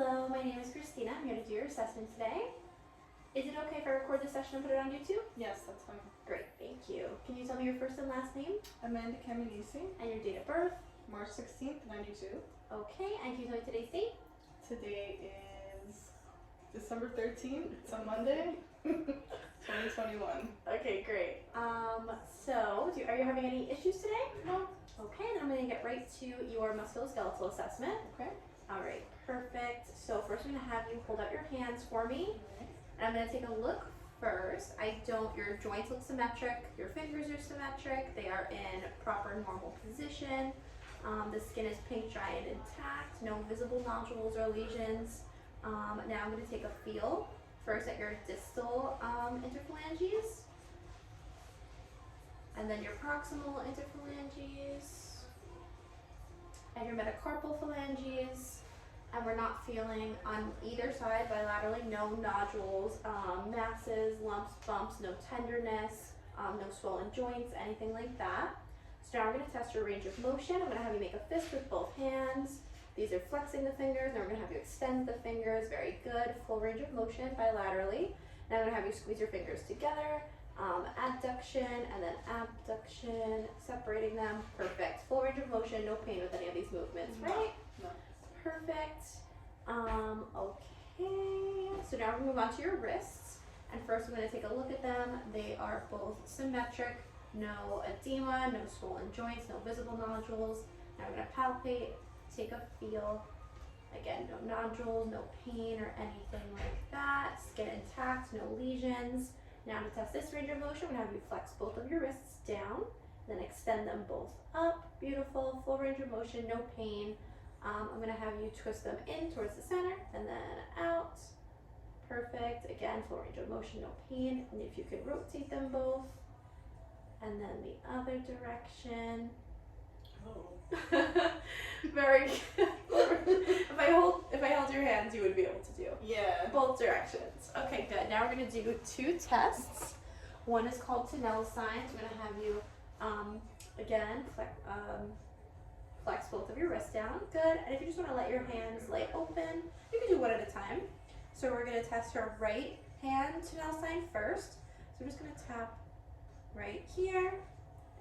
Hello, my name is Christina. I'm here to do your assessment today. Is it okay if I record this session and put it on YouTube? Yes, that's fine. Great, thank you. Can you tell me your first and last name? Amanda Caminisi, And your date of birth? March 16th, 92. Okay, and can you tell me today's date? Today is December 13th. It's a Monday. 2021. Okay, great. Are you having any issues today? No. Okay, then I'm going to get right to your musculoskeletal assessment. Okay. All right, perfect. So first I'm going to have you hold out your hands for me. And I'm going to take a look first. Your joints look symmetric, your fingers are symmetric, they are in proper normal position. The skin is pink, dry, and intact, no visible nodules or lesions. Now I'm going to take a feel first at your distal interphalanges, and then your proximal interphalanges, and your metacarpal phalanges. And we're not feeling on either side bilaterally, no nodules, masses, lumps, bumps, no tenderness, no swollen joints, anything like that. So now we're going to test your range of motion. I'm going to have you make a fist with both hands. These are flexing the fingers. Now we're going to have you extend the fingers. Very good. Full range of motion bilaterally. Now I'm going to have you squeeze your fingers together. Adduction and then abduction, separating them. Perfect. Full range of motion, no pain with any of these movements, right? No. Perfect. Okay. So now we're going to move on to your wrists. And first I'm going to take a look at them. They are both symmetric. No edema, no swollen joints, no visible nodules. Now we're going to palpate, take a feel. Again, no nodules, no pain or anything like that. Skin intact, no lesions. Now to test this range of motion, I'm going to have you flex both of your wrists down, then extend them both up. Beautiful. Full range of motion, no pain. I'm going to have you twist them in towards the center and then out. Perfect. Again, full range of motion, no pain. And if you could rotate them both. And then the other direction. Oh. Very good. if I held your hands, you would be able to do Yeah. both directions. Okay, good. Now we're going to do two tests. One is called Tinel's signs. I'm going to have you, again, flex both of your wrists down. Good. And if you just want to let your hands lay open, you can do one at a time. So we're going to test her right hand Tinel sign first. So we're just going to tap right here.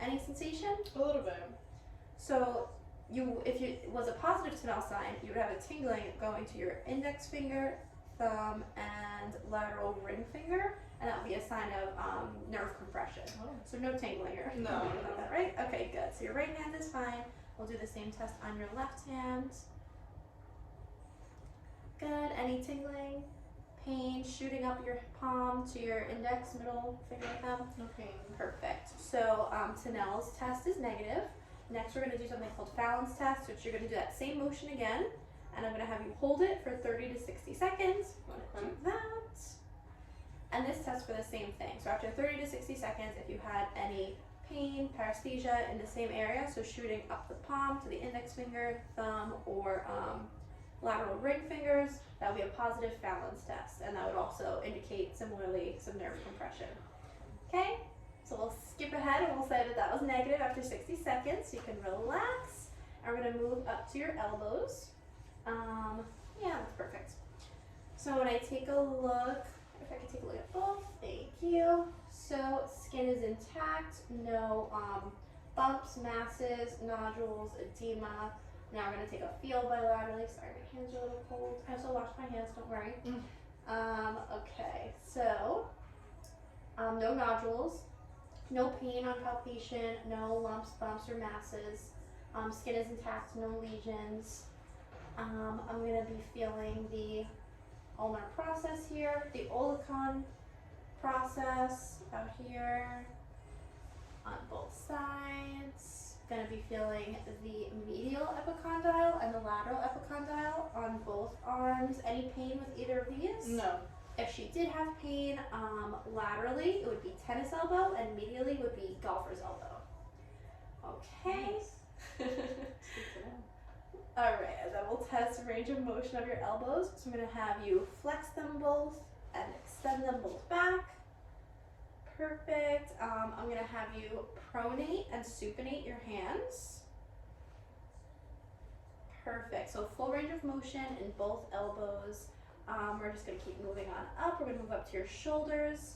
Any sensation? A little bit. So if it was a positive Tinel sign, you would have a tingling going to your index finger, thumb, and lateral ring finger, and that would be a sign of nerve compression. Oh. So no tingling or No, anything like no. that, right? Okay, good. So your right hand is fine. We'll do the same test on your left hand. Good. Any tingling, pain, shooting up your palm to your index, middle finger, thumb? No pain. Perfect. So Tinel's test is negative. Next, we're going to do something called Fallon's test, which you're going to do that same motion again, and I'm going to have you hold it for 30 to 60 seconds. I'm going to do that. And this test for the same thing. So after 30 to 60 seconds, if you had any pain, paresthesia in the same area, so shooting up the palm to the index finger, thumb, or lateral ring fingers, that would be a positive Fallon's test, and that would also indicate similarly some nerve compression. Okay? So we'll skip ahead and we'll say that was negative after 60 seconds, so you can relax. And we're going to move up to your elbows. Yeah, that's perfect. So when I take a look, if I can take a look at both, thank you. So skin is intact, no bumps, masses, nodules, edema. Now we're going to take a feel bilaterally. Sorry, my hands are a little cold. I also washed my hands, don't worry. Okay, so no nodules. No pain on palpation, no lumps, bumps, or masses. Skin is intact, no lesions. I'm going to be feeling the ulnar process here, the olecon process out here on both sides. Going to be feeling the medial epicondyle and the lateral epicondyle on both arms. Any pain with either of these? No. If she did have pain laterally, it would be tennis elbow, and medially would be golfer's elbow. Okay. Nice. Alright, and then we'll test range of motion of your elbows. So I'm going to have you flex them both and extend them both back. Perfect. I'm going to have you pronate and supinate your hands. Perfect. So full range of motion in both elbows. We're just gonna keep moving on up. We're gonna move up to your shoulders.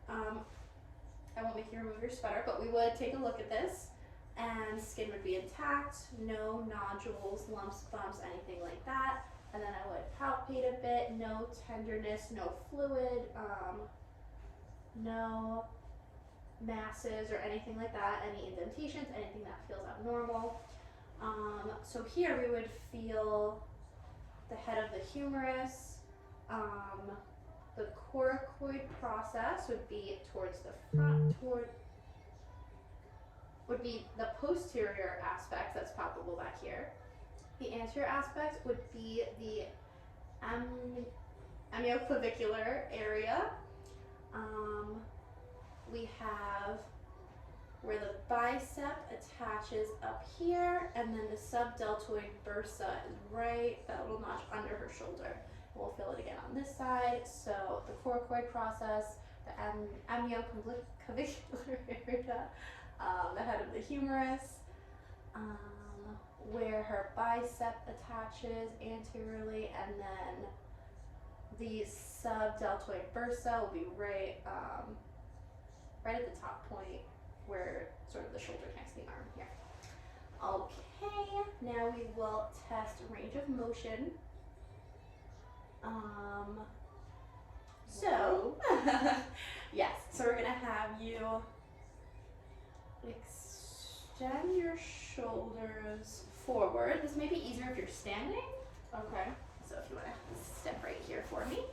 I won't make you remove your sweater, but we would take a look at this, and skin would be intact, no nodules, lumps, bumps, anything like that. And then I would palpate a bit, no tenderness, no fluid, no masses or anything like that, any indentations, anything that feels abnormal. So here we would feel the head of the humerus. The coracoid process would be towards the front, would be the posterior aspect that's palpable back here. The anterior aspect would be the amyoclavicular area. We have where the bicep attaches up here, and then the subdeltoid bursa is right, that little notch under her shoulder. We'll feel it again on this side. So the coracoid process, the amyoclavicular area, the head of the humerus, where her bicep attaches anteriorly, and then the subdeltoid bursa will be right at the top point where sort of the shoulder connects to the arm here. Okay, now we will test range of motion. So, yes, so we're gonna have you extend your shoulders forward. This may be easier if you're standing. Okay. So if you wanna step right here for me.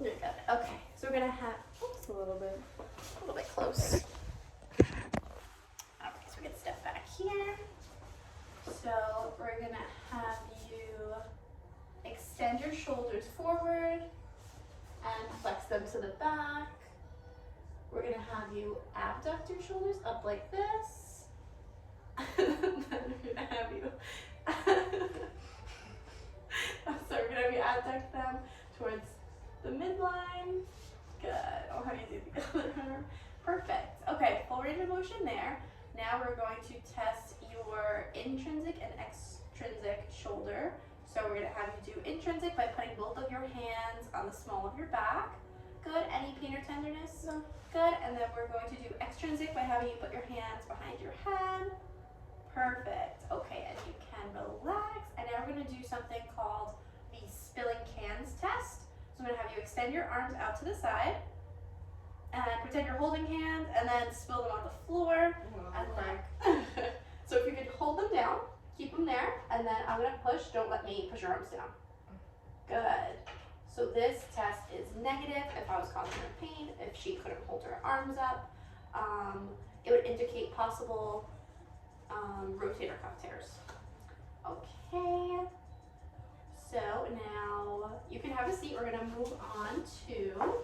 You're good. Okay, so we're gonna have, Oops, a little bit. a little bit close. Okay, so we can step back here. So we're gonna have you extend your shoulders forward and flex them to the back. We're gonna have you abduct your shoulders up like this. Then we're gonna have you so we're gonna have you abduct them towards the midline. Good. I'll have you do the other arm. Perfect. Okay, full range of motion there. Now we're going to test your intrinsic and extrinsic shoulder. So we're going to have you do intrinsic by putting both of your hands on the small of your back. Good. Any pain or tenderness? No. Good. And then we're going to do extrinsic by having you put your hands behind your head. Perfect. Okay, and you can relax. And now we're going to do something called the spilling cans test. So I'm going to have you extend your arms out to the side and pretend you're holding hands, and then spill them on the floor and Okay. So if you could hold them down, keep them there, and then I'm gonna push. Don't let me push your arms down. Good. So this test is negative if I was causing her pain, if she couldn't hold her arms up. It would indicate possible rotator cuff tears. Okay. So now you can have a seat. We're gonna move on to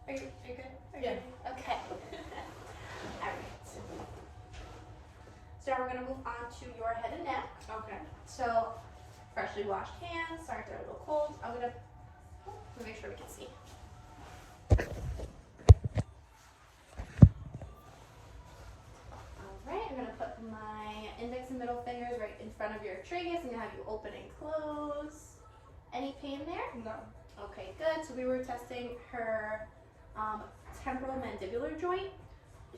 Are you good? Are you Yeah. ready? Okay. Alright. So we're gonna move on to your head and neck. Okay. So freshly washed hands. Sorry if they're a little cold. I'm gonna make sure we can see. Alright, I'm gonna put my index and middle fingers right in front of your tragus. I'm gonna have you open and close. Any pain there? No. Okay, good. So we were testing her temporal mandibular joint.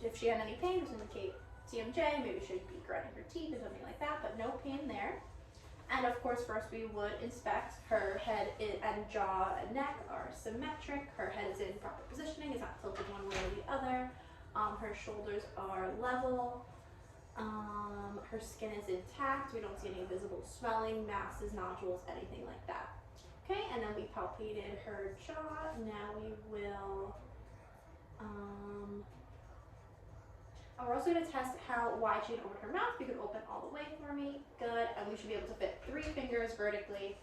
If she had any pain, just indicate TMJ. Maybe she'd be grinding her teeth or something like that, but no pain there. And of course, first we would inspect her head and jaw and neck are symmetric. Her head is in proper positioning, is not tilted one way or the other. Her shoulders are level. Her skin is intact. We don't see any visible swelling, masses, nodules, anything like that. Okay, and then we palpated her jaw. Now we will, and we're also going to test how wide she can open her mouth. You can open all the way for me. Good, and we should be able to fit 3 fingers vertically.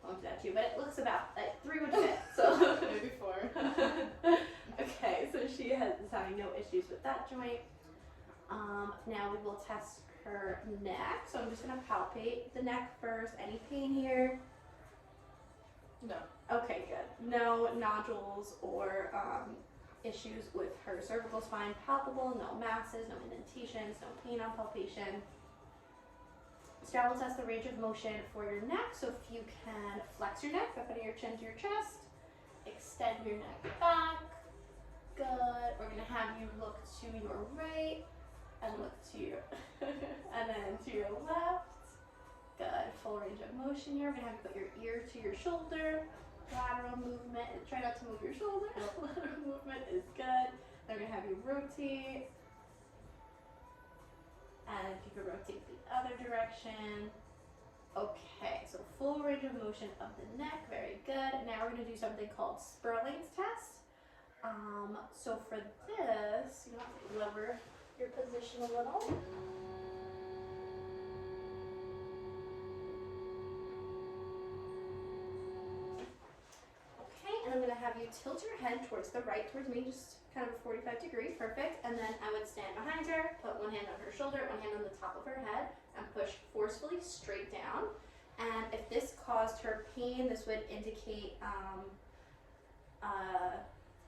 I won't do that too, but it looks about like 3 would fit. So Maybe 4. okay, so she is having no issues with that joint. Now we will test her neck. So I'm just going to palpate the neck first. Any pain here? No. Okay, good. No nodules or issues with her cervical spine palpable, no masses, no indentations, no pain on palpation. Star will test the range of motion for your neck, so if you can flex your neck, up under your chin to your chest, extend your neck back. Good. We're gonna have you look to your right and look to your and then to your left. Good. Full range of motion here. We're gonna have you put your ear to your shoulder. Lateral movement. Try not to move your shoulder. Lateral movement is good. Then we're gonna have you rotate. And if you could rotate the other direction. Okay, so full range of motion of the neck. Very good. Now we're gonna do something called Sperling's test. So for this, you have to lower your position a little. Okay, and I'm gonna have you tilt your head towards the right, towards me, just kind of a 45-degree, perfect. And then I would stand behind her, put one hand on her shoulder, one hand on the top of her head, and push forcefully straight down. And if this caused her pain, this would indicate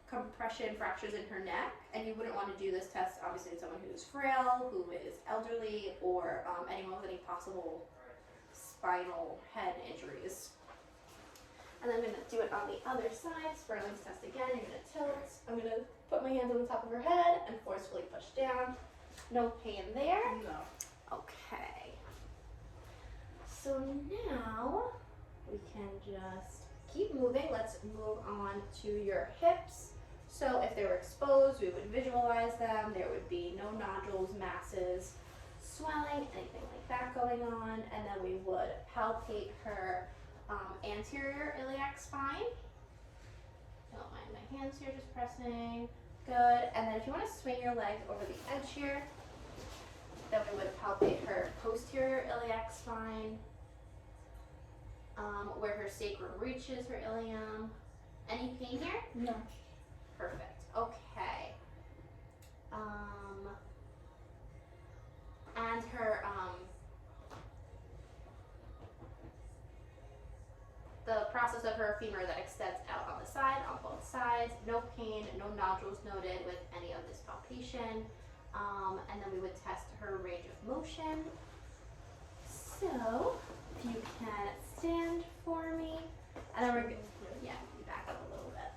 compression fractures in her neck, and you wouldn't want to do this test obviously in someone who's frail, who is elderly, or anyone with any possible spinal head injuries. And then I'm going to do it on the other side. Sperling's test again. You're going to tilt. I'm going to put my hands on the top of her head and forcefully push down. No pain there. No. Okay. So now we can just keep moving. Let's move on to your hips. So if they were exposed, we would visualize them. There would be no nodules, masses, swelling, anything like that going on. And then we would palpate her anterior iliac spine. Don't mind my hands here, just pressing. Good. And then if you want to swing your leg over the edge here, then we would palpate her posterior iliac spine, where her sacrum reaches her ilium. Any pain here? No. Perfect. Okay. And her the process of her femur that extends out on the side, on both sides. No pain, no nodules noted with any of this palpation. And then we would test her range of motion. So, if you can stand for me, and then we're good. Yeah, you back up a little bit.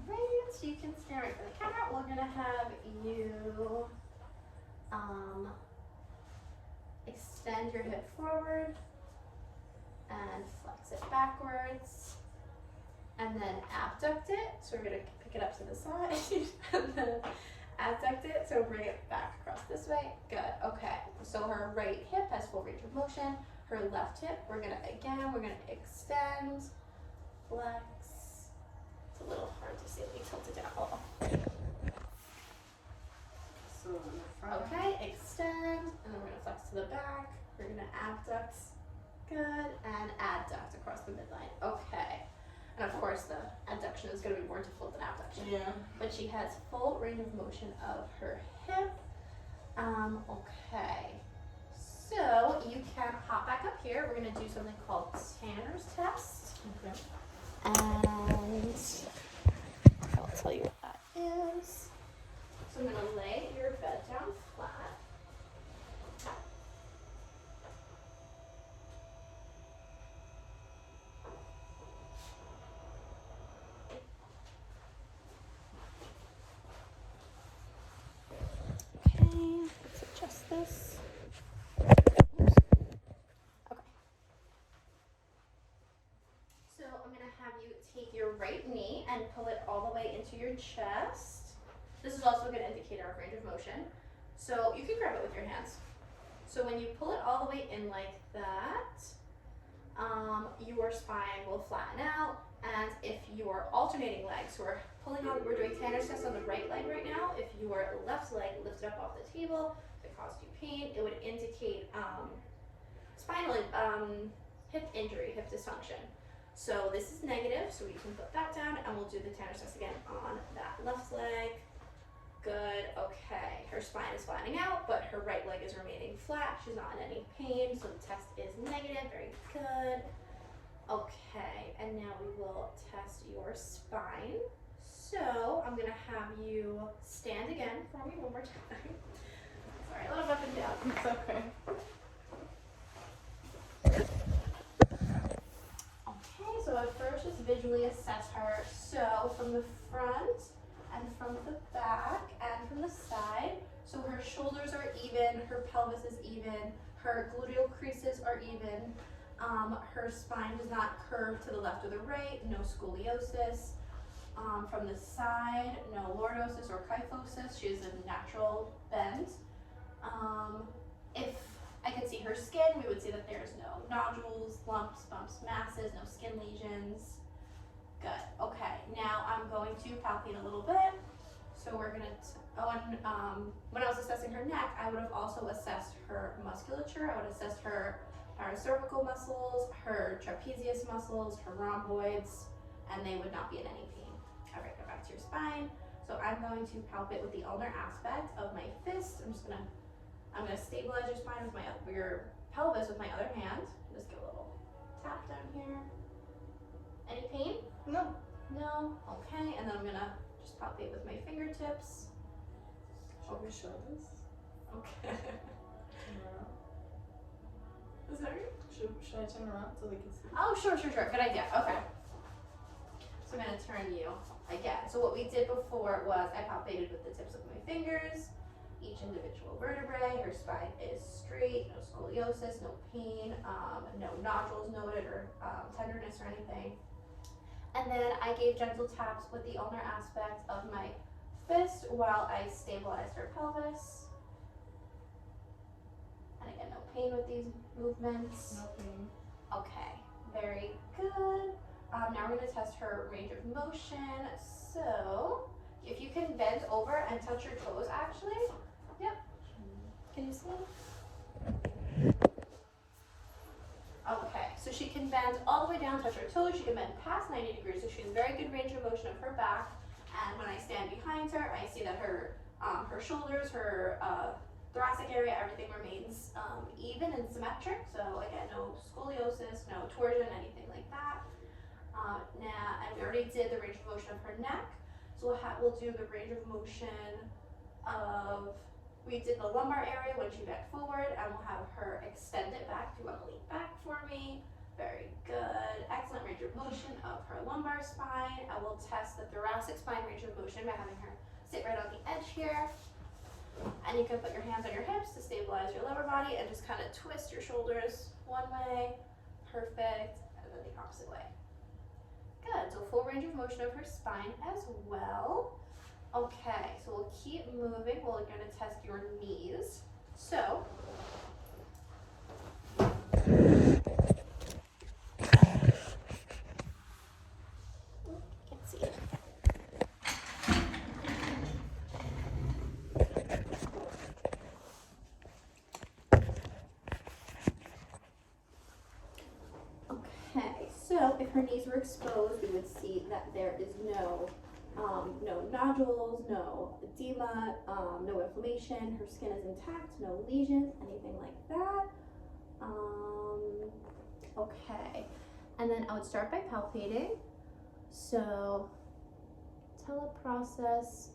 Right, so you can stand right for the camera. We're gonna have you extend your hip forward and flex it backwards, and then abduct it. So we're gonna pick it up to the side and then abduct it. So bring it back across this way. Good. Okay. So her right hip has full range of motion. Her left hip, we're gonna extend, flex. It's a little hard to see. Let me tilt it down a little. So in the front. Okay, extend, and then we're gonna flex to the back. We're gonna abduct, good, and adduct across the midline. Okay, and of course the adduction is gonna be more difficult than abduction. Yeah. But she has full range of motion of her hip. Okay, so you can hop back up here. We're gonna do something called Tanner's test. Okay. And I'll tell you what that is. So I'm gonna lay your bed down flat. Okay, let's adjust this. Oops. Okay. So I'm gonna have you take your right knee and pull it all the way into your chest. This is also a good indicator of range of motion. So you can grab it with your hands. So when you pull it all the way in like that, your spine will flatten out. And if you're alternating legs, so we're doing Tanner's test on the right leg right now. If your left leg lifted up off the table, if it caused you pain, it would indicate spinal hip injury, hip dysfunction. So this is negative, so we can put that down, and we'll do the Tanner's test again on that left leg. good. Okay, her spine is flattening out, but her right leg is remaining flat. She's not in any pain, so the test is negative. Very good. Okay, and now we will test your spine. So I'm gonna have you stand again for me one more time. Sorry, a little up and down. It's okay. Okay, so at first just visually assess her. So from the front and from the back and from the side. So her shoulders are even, her pelvis is even, her gluteal creases are even. Her spine does not curve to the left or the right, no scoliosis. From the side, no lordosis or kyphosis. She has a natural bend. If I could see her skin, we would see that there's no nodules, lumps, bumps, masses, no skin lesions. Good. Okay, now I'm going to palpate a little bit. So we're gonna, when I was assessing her neck, I would have also assessed her musculature. I would have assessed her paracervical muscles, her trapezius muscles, her rhomboids, and they would not be in any pain. All right, go back to your spine. So I'm going to palpate with the ulnar aspect of my fist. I'm gonna stabilize your spine with your pelvis with my other hand. Just give a little tap down here. Any pain? No. No? Okay, and then I'm gonna just palpate with my fingertips. Should we show this? Okay. Turn around. Sorry? Should I turn around so we can see? Oh, sure. Good idea. Okay. So I'm gonna turn you again. So what we did before was I palpated with the tips of my fingers, each individual vertebrae. Her spine is straight, no scoliosis, no pain, no nodules noted or tenderness or anything. And then I gave gentle taps with the ulnar aspect of my fist while I stabilized her pelvis. And again, no pain with these movements. No pain. Okay, very good. Now we're going to test her range of motion. So, if you can bend over and touch your toes, actually. Yep. Can you see? Okay, so she can bend all the way down, touch her toes. She can bend past 90 degrees, so she has very good range of motion of her back. And when I stand behind her, I see that her shoulders, her thoracic area, everything remains even and symmetric. So again, no scoliosis, no torsion, anything like that. Now, and we already did the range of motion of her neck. So we'll do the range of motion of, we did the lumbar area when she bent forward, and we'll have her extend it back. Do you want to lean back for me? Very good. Excellent range of motion of her lumbar spine. I will test the thoracic spine range of motion by having her sit right on the edge here. And you can put your hands on your hips to stabilize your lower body and just kind of twist your shoulders one way. Perfect. And then the opposite way. Good. So full range of motion of her spine as well. Okay, so we'll keep moving. We're going to test your knees. So, can't see it. Okay, so if her knees were exposed, we would see that there is no nodules, no edema, no inflammation. Her skin is intact, no lesions, anything like that. Okay, and then I would start by palpating. So, teleprocess,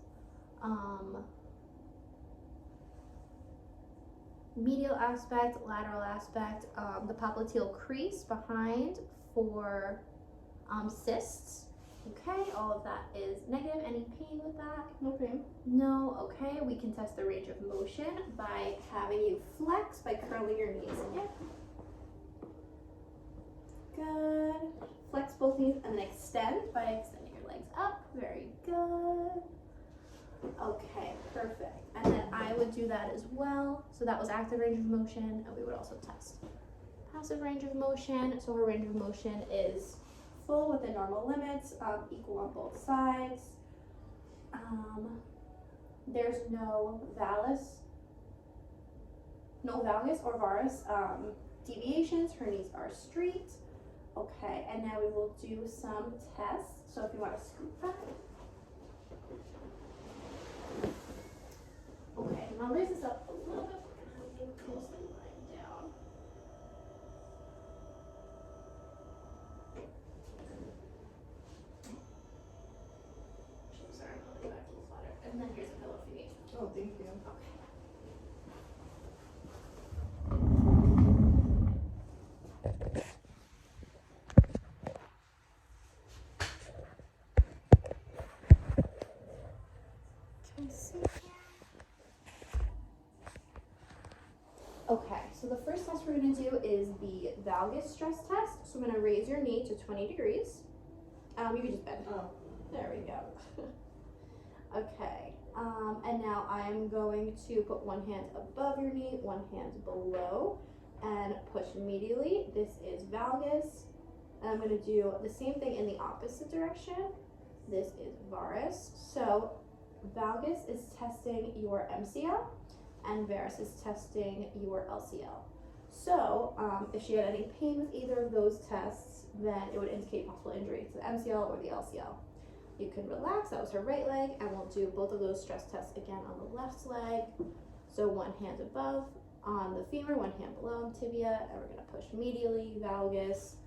medial aspect, lateral aspect, the popliteal crease behind for cysts. Okay, all of that is negative. Any pain with that? No pain. No. Okay, we can test the range of motion by having you flex by curling your knees in. Good. Flex both knees and then extend by extending your legs up. Very good. Okay, perfect. And then I would do that as well. So that was active range of motion, and we would also test passive range of motion. So her range of motion is full within normal limits, equal on both sides. There's no valgus or varus deviations. Her knees are straight. Okay, and now we will do some tests. So if you want to scoot back. I'll raise this up a little bit. We're gonna be mostly lying down. Sorry, I'll leave that a little flatter. And then here's a pillow if you need. Oh, thank you. Okay. Can you see? Okay, so the first test we're going to do is the valgus stress test. So I'm going to raise your knee to 20 degrees. You can just bend. Oh. There we go. Okay, and now I'm going to put one hand above your knee, one hand below, and push medially. This is valgus. And I'm going to do the same thing in the opposite direction. This is varus. So valgus is testing your MCL, and varus is testing your LCL. So if she had any pain with either of those tests, then it would indicate possible injury to the MCL or the LCL. You can relax, that was her right leg, and we'll do both of those stress tests again on the left leg. So one hand above on the femur, one hand below on tibia, and we're gonna push medially, valgus,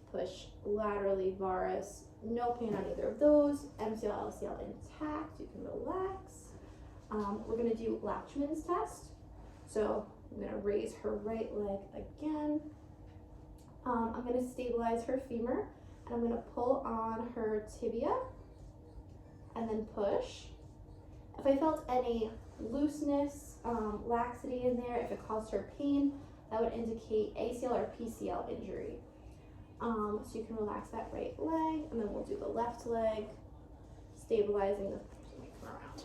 push laterally, varus. No pain on either of those. MCL, LCL intact, you can relax. We're gonna do Latchman's test. So I'm gonna raise her right leg again. I'm gonna stabilize her femur, and I'm gonna pull on her tibia, and then push. If I felt any looseness, laxity in there, if it caused her pain, that would indicate ACL or PCL injury. So you can relax that right leg, and then we'll do the left leg, stabilizing the, let me come around.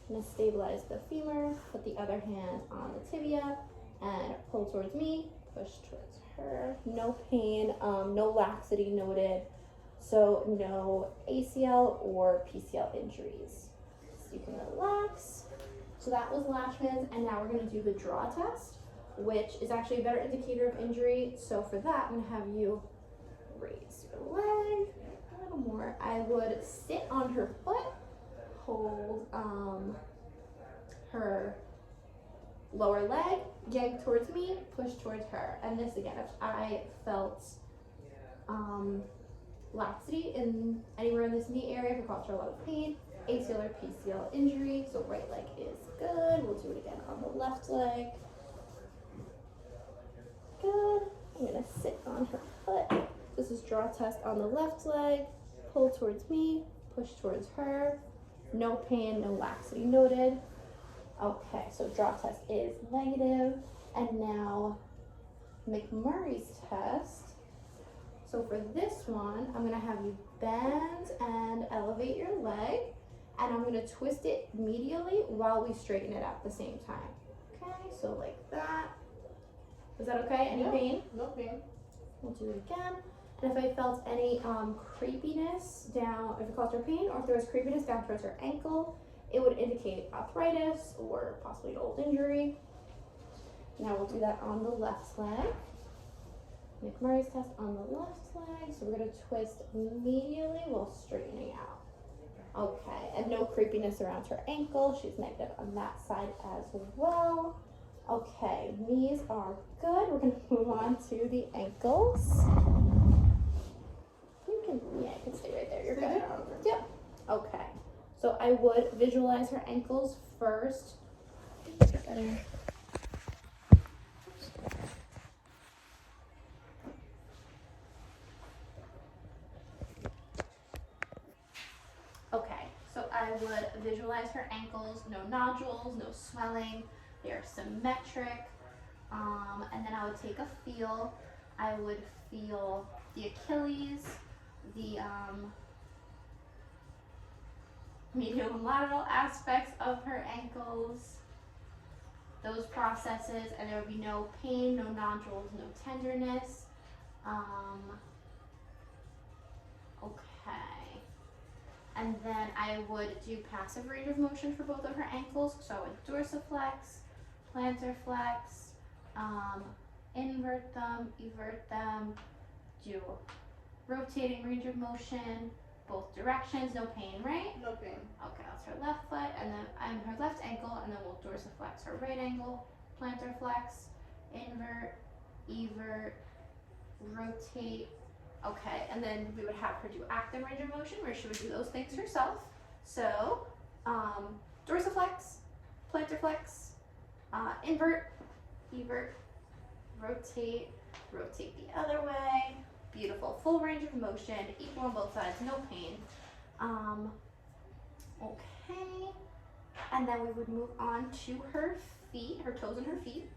I'm gonna stabilize the femur, put the other hand on the tibia, and pull towards me, push towards her. No pain, no laxity noted. So no ACL or PCL injuries. So you can relax. So that was Latchman's, and now we're gonna do the draw test, which is actually a better indicator of injury. So for that, I'm gonna have you raise your leg a little more. I would sit on her foot, hold her lower leg, yank towards me, push towards her. And this again, if I felt laxity in anywhere in this knee area, if it caused her a lot of pain, ACL or PCL injury. So right leg is good. We'll do it again on the left leg. Good. I'm gonna sit on her foot. This is draw test on the left leg. Pull towards me, push towards her. No pain, no laxity noted. Okay, so draw test is negative. And now McMurray's test. So for this one, I'm gonna have you bend and elevate your leg, and I'm gonna twist it medially while we straighten it at the same time. Okay, so like that. Is that okay? Any Yeah. pain? No pain. We'll do it again. And if I felt any creepiness down, if it caused her pain, or if there was creepiness down towards her ankle, it would indicate arthritis or possibly an old injury. Now we'll do that on the left leg. McMurray's test on the left leg. So we're gonna twist medially while straightening out. Okay, and no creepiness around her ankle. She's negative on that side as well. Okay, knees are good. We're gonna move on to the ankles. You can stay right there. You're Stay good. there? Okay. Yep. Okay. So I would visualize her ankles first. Better. Okay, so I would visualize her ankles, no nodules, no swelling, they're symmetric. And then I would take a feel. I would feel the Achilles, the medial and lateral aspects of her ankles, those processes, and there would be no pain, no nodules, no tenderness. Okay. And then I would do passive range of motion for both of her ankles. So I would dorsiflex, plantar flex, invert them, evert them, do rotating range of motion, both directions, no pain, right? No pain. Okay, that's her left foot, and then her left ankle, and then we'll dorsiflex her right ankle, plantar flex, invert, evert, rotate. Okay, and then we would have her do active range of motion where she would do those things herself. So, dorsiflex, plantar flex, invert, evert, rotate, rotate the other way. Beautiful, full range of motion, equal on both sides, no pain. Okay, and then we would move on to her feet, her toes and her feet.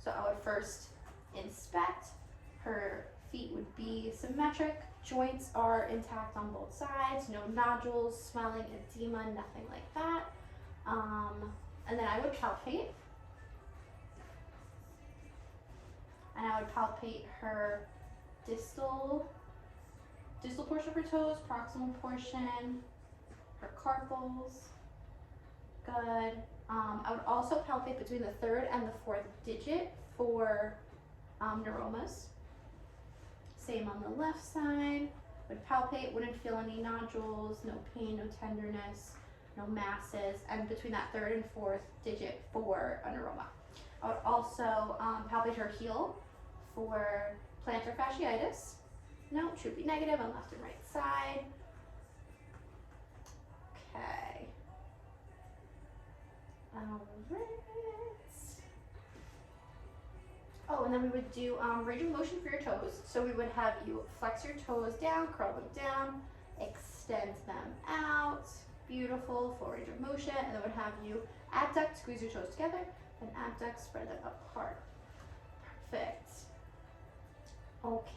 So I would first inspect. Her feet would be symmetric, joints are intact on both sides, no nodules, swelling, edema, nothing like that. And then I would palpate. And I would palpate her distal portion of her toes, proximal portion, her carpals. Good. I would also palpate between the third and the fourth digit for neuromas. Same on the left side. Would palpate, wouldn't feel any nodules, no pain, no tenderness, no masses, and between that third and fourth digit for a neuroma. I would also palpate her heel for plantar fasciitis. No, it should be negative on left and right side. Okay. Alright. Oh, and then we would do range of motion for your toes. So we would have you flex your toes down, curl them down, extend them out. Beautiful, full range of motion. And then would have you abduct, squeeze your toes together, and abduct, spread them apart. Perfect. Okay.